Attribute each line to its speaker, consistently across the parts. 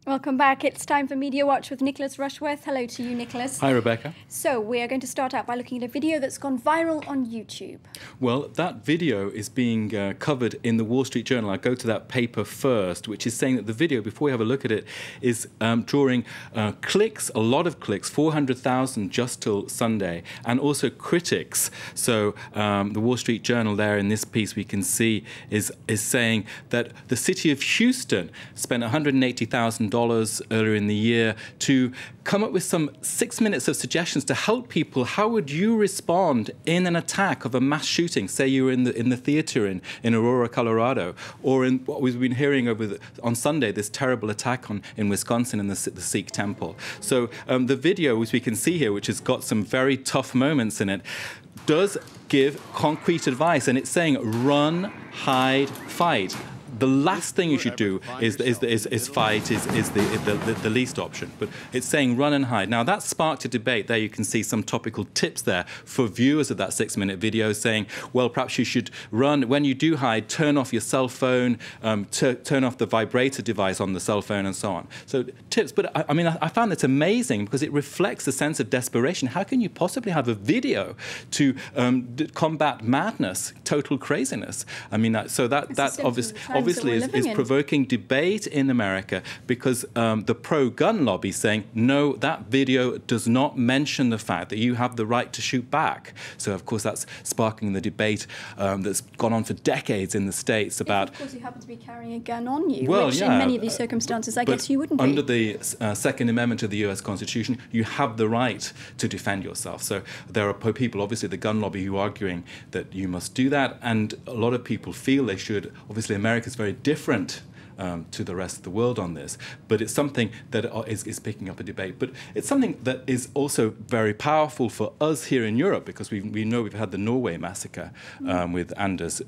Speaker 1: Welcome back. It's time for Media Watch with Nicholas Rushworth. Hello to you, Nicholas.
Speaker 2: Hi, Rebecca.
Speaker 1: So we are going to start out by looking at a video that's gone viral on YouTube.
Speaker 2: Well, that video is being covered in the Wall Street Journal. I'll go to that paper first, which is saying that the video, before we have a look at it, is drawing clicks, a lot of clicks, 400,000 just till Sunday, and also critics. So the Wall Street Journal there in this piece we can see is saying that the city of Houston spent $180,000 earlier in the year to come up with some 6 minutes of suggestions to help people. How would you respond in an attack of a mass shooting? Say you were in the theater in Aurora, Colorado, or in what we've been hearing on Sunday, this terrible attack in Wisconsin in the Sikh temple. So the video, as we can see here, which has got some very tough moments in it, does give concrete advice, and it's saying run, hide, fight. The last thing you should do is fight is the least option. But it's saying run and hide. Now, that sparked a debate. There you can see some topical tips there for viewers of that 6-minute video saying, well, perhaps you should run. When you do hide, turn off your cell phone, turn off the vibrator device on the cell phone and so on. So tips. But I mean, I found this amazing because it reflects a sense of desperation. How can you possibly have a video to combat madness, total craziness? I mean, so that obviously is provoking debate in America because the pro-gun lobby is saying, no, that video does not mention the fact that you have the right to shoot back. So, of course, that's sparking the debate that's gone on for decades in the States about...
Speaker 1: Of course, you happen to be carrying a gun on you,
Speaker 2: well,
Speaker 1: which
Speaker 2: yeah,
Speaker 1: in many of these circumstances, I guess you wouldn't be.
Speaker 2: Under the Second Amendment of the U.S. Constitution, you have the right to defend yourself. So there are people, obviously, the gun lobby, who are arguing that you must do that, and a lot of people feel they should. Obviously, America's very different to the rest of the world on this, but it's something that is picking up a debate. But it's something that is also very powerful for us here in Europe, because we know we've had the Norway massacre with Anders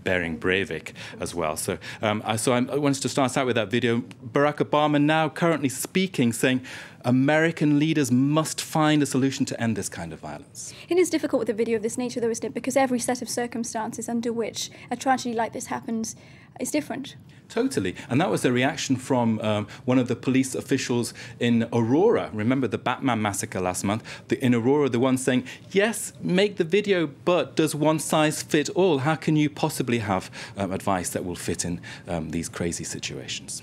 Speaker 2: Behring Breivik as well. So, I wanted to start out with that video. Barack Obama now currently speaking, saying American leaders must find a solution to end this kind of violence.
Speaker 1: It is difficult with a video of this nature, though, isn't it? Because every set of circumstances under which a tragedy like this happens is different.
Speaker 2: Totally. And that was the reaction from one of the police officials in Aurora. Remember the Batman massacre last month? In Aurora, the one saying, yes, make the video, but does one size fit all? How can you possibly have advice that will fit in these crazy situations?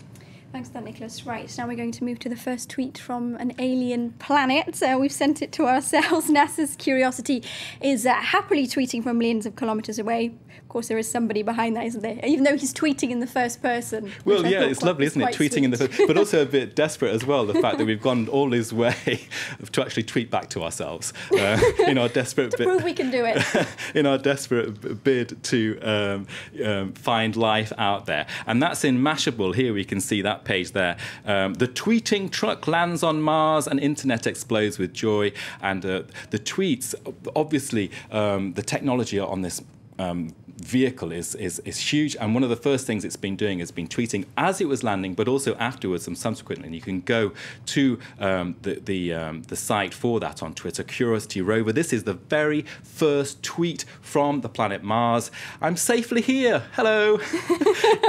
Speaker 1: Thanks for that, Nicholas. Right, now we're going to move to the first tweet from an alien planet. We've sent it to ourselves. NASA's Curiosity is happily tweeting from millions of kilometres away. Of course, there is somebody behind that, isn't there? Even though he's tweeting in the first person.
Speaker 2: Well, yeah, it's lovely, isn't it? Tweeting in the first, but also a bit desperate as well, the fact that we've gone all this way to actually tweet back to ourselves in our desperate
Speaker 1: to prove we can do it.
Speaker 2: In our desperate bid to find life out there. And that's in Mashable. Here we can see that page there. The tweeting truck lands on Mars and internet explodes with joy. And the tweets, obviously, the technology on this vehicle is huge, and one of the first things it's been doing has been tweeting as it was landing, but also afterwards and subsequently. And you can go to the site for that on Twitter, Curiosity Rover. This is the very first tweet from the planet Mars. I'm safely here. Hello.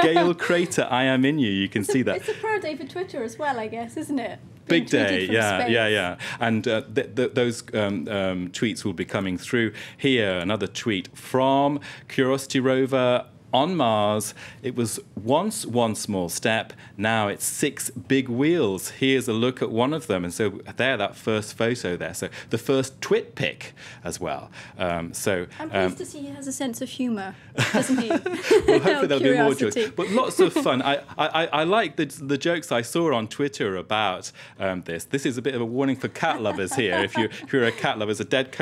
Speaker 2: Gale Crater, I am in you. You can see that.
Speaker 1: It's a proud day for Twitter as well, I guess, isn't it?
Speaker 2: Big day, yeah. And those tweets will be coming through here. Another tweet from Curiosity Rover on Mars. It was once one small step, now it's 6 big wheels. Here's a look at one of them. And so there, that first photo there. So the first twit pic as well. I'm
Speaker 1: pleased to see he has a sense of humour, doesn't he?
Speaker 2: Well, hopefully there'll be more jokes. But lots of fun. I like the jokes I saw on Twitter about this. This is a bit of a warning for cat lovers here. If you're a cat lover, there's a dead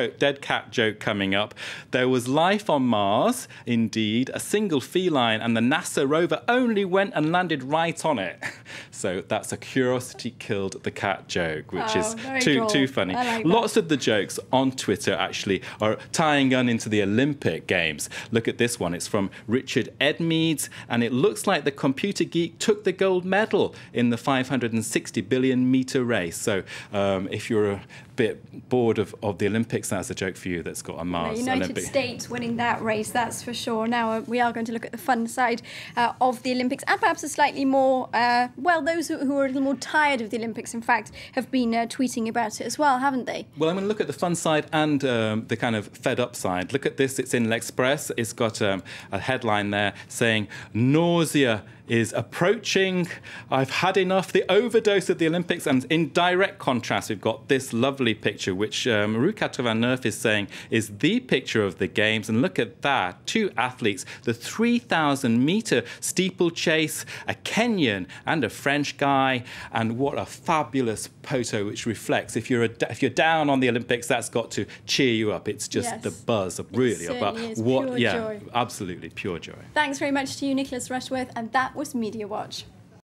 Speaker 2: cat joke coming up. There was life on Mars, indeed, a single feline, and the NASA rover only went and landed right on it. So that's a Curiosity killed the cat joke, which is too funny. Like lots of the jokes on Twitter actually are tying on into the Olympic Games. Look at this one. It's from Richard Edmeades, and it looks like the computer geek took the gold medal in the 560 billion meter race. So if you're a bit bored of the Olympics, that's a joke for you that's got a Mars
Speaker 1: United
Speaker 2: Olympic.
Speaker 1: States winning that race, that's for sure. Now we are going to to look at the fun side of the Olympics, and perhaps a slightly more, those who are a little more tired of the Olympics, in fact, have been tweeting about it as well, haven't they?
Speaker 2: Well, I'm going to look at the fun side and the kind of fed up side. Look at this. It's in L'Express. It's got a headline there saying, "Nausea is approaching. I've had enough. The overdose of the Olympics." And in direct contrast, we've got this lovely picture, which Marie Van Nerf is saying is the picture of the Games. And look at that. 2 athletes, the 3,000-meter steeplechase, a Kenyan and a French guy. And what a fabulous photo, which reflects, if you're down on the Olympics, that's got to cheer you up. It's just the buzz of really about what,
Speaker 1: joy.
Speaker 2: Absolutely pure joy.
Speaker 1: Thanks very much to you, Nicholas Rushworth, and that was Media Watch.